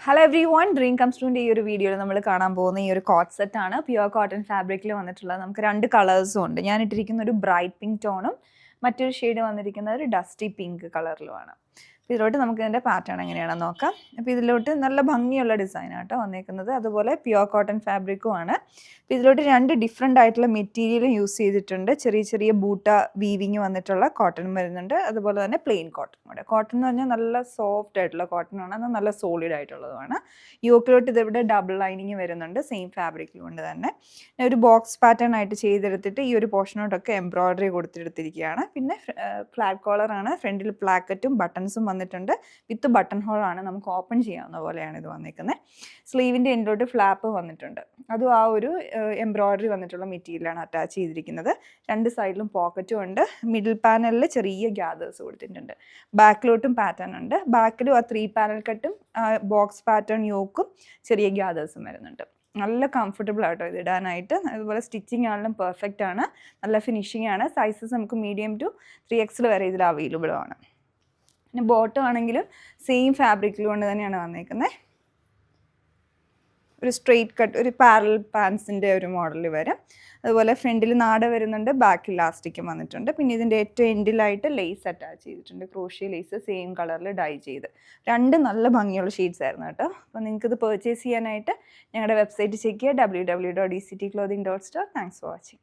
Hello everyone, dream comes ട്രൂൻ്റെ ഈ ഒരു വീഡിയോയിൽ നമ്മൾ കാണാൻ പോകുന്ന ഈ ഒരു കോട്ട് സെറ്റാണ്. പ്യുവർ കോട്ടൺ ഫാബ്രിക്കിൽ വന്നിട്ടുള്ളത്. നമുക്ക് രണ്ട് കളേഴ്സും ഉണ്ട്. ഞാൻ ഇട്ടിരിക്കുന്ന ഒരു ബ്രൈറ്റ് പിങ്ക് ടോണും മറ്റൊരു ഷെയ്ഡ് വന്നിരിക്കുന്ന ഒരു ഡസ്റ്റി പിങ്ക് കളറിലുമാണ്. ഇതിലോട്ട് നമുക്ക് ഇതിൻ്റെ പാറ്റേൺ എങ്ങനെയാണെന്ന് നോക്കാം. അപ്പോൾ ഇതിലോട്ട് നല്ല ഭംഗിയുള്ള ഡിസൈനാട്ടോ വന്നേക്കുന്നത്. അതുപോലെ പ്യുവർ കോട്ടൺ ഫാബ്രിക്കും ആണ്. അപ്പോൾ ഇതിലോട്ട് രണ്ട് ഡിഫറെൻ്റ് ആയിട്ടുള്ള മെറ്റീരിയലും യൂസ് ചെയ്തിട്ടുണ്ട്. ചെറിയ ചെറിയ ബൂട്ട വീവിങ് വന്നിട്ടുള്ള കോട്ടണും വരുന്നുണ്ട്. അതുപോലെ തന്നെ പ്ലെയിൻ കോട്ടൺ കൂടെ. കോട്ടൺ എന്ന് പറഞ്ഞാൽ നല്ല സോഫ്റ്റ് ആയിട്ടുള്ള കോട്ടണാണ്. അത് നല്ല സോളിഡ് ആയിട്ടുള്ളതുമാണ്. യോക്കിലോട്ട് ഇതിവിടെ ഡബിൾ ലൈനിങ് വരുന്നുണ്ട്, സെയിം ഫാബ്രിക്കിൽ കൊണ്ട് തന്നെ. ഒരു ബോക്സ് പാറ്റേൺ ആയിട്ട് ചെയ്തെടുത്തിട്ട് ഈ ഒരു പോർഷനോട്ടൊക്കെ എംബ്രോയ്ഡറി കൊടുത്തെടുത്തിരിക്കുകയാണ്. പിന്നെ ഫ്ലാറ്റ് കോളറാണ്. ഫ്രണ്ടിൽ പ്ലാക്കറ്റും ബട്ടൺസും വന്നിട്ടുണ്ട്. വിത്ത് ബട്ടൺ ഹോളാണ്, നമുക്ക് ഓപ്പൺ ചെയ്യാവുന്ന പോലെയാണ് ഇത് വന്നിരിക്കുന്നത്. സ്ലീവിൻ്റെ എൻഡിലോട്ട് ഫ്ലാപ്പ് വന്നിട്ടുണ്ട്. അതും ആ ഒരു എംബ്രോയ്ഡറി വന്നിട്ടുള്ള മെറ്റീരിയലാണ് അറ്റാച്ച് ചെയ്തിരിക്കുന്നത്. രണ്ട് സൈഡിലും പോക്കറ്റും ഉണ്ട്. മിഡിൽ പാനലിൽ ചെറിയ ഗ്യാദേഴ്സ് കൊടുത്തിട്ടുണ്ട്. ബാക്കിലോട്ടും പാറ്റേൺ ഉണ്ട്. ബാക്കിലും ആ 3 പാനൽ കട്ടും ബോക്സ് പാറ്റേൺ യോക്കും ചെറിയ ഗ്യാദേഴ്സും വരുന്നുണ്ട്. നല്ല കംഫർട്ടബിൾ ആട്ടോ ഇത് ഇടാനായിട്ട്. അതുപോലെ സ്റ്റിച്ചിങ് ആണെങ്കിലും പെർഫെക്റ്റ് ആണ്. നല്ല ഫിനിഷിംഗ് ആണ്. സൈസസ് നമുക്ക് മീഡിയം ടു 3XL വരെ ഇതിൽ അവൈലബിൾ ആണ്. പിന്നെ ബോട്ടം ആണെങ്കിലും സെയിം ഫാബ്രിക്കിൽ കൊണ്ട് തന്നെയാണ് വന്നേക്കുന്നത്. ഒരു സ്ട്രെയിറ്റ് കട്ട്, ഒരു പാരൽ പാൻസിൻ്റെ ഒരു മോഡൽ വരും. അതുപോലെ ഫ്രണ്ടിൽ നാട വരുന്നുണ്ട്, ബാക്ക് ഇലാസ്റ്റിക്കും വന്നിട്ടുണ്ട്. പിന്നെ ഇതിൻ്റെ ഏറ്റവും എൻഡിലായിട്ട് ലേസ് അറ്റാച്ച് ചെയ്തിട്ടുണ്ട്. ക്രോഷ്യ ലേസ് സെയിം കളറിൽ ഡൈ ചെയ്ത്. രണ്ട് നല്ല ഭംഗിയുള്ള ഷീറ്റ്സ് ആയിരുന്നു കേട്ടോ. അപ്പോൾ നിങ്ങൾക്കിത് പർച്ചേസ് ചെയ്യാനായിട്ട് ഞങ്ങളുടെ വെബ്സൈറ്റ് ചെക്ക് ചെയ്യുക, www.dctclothing.store. Thanks for watching.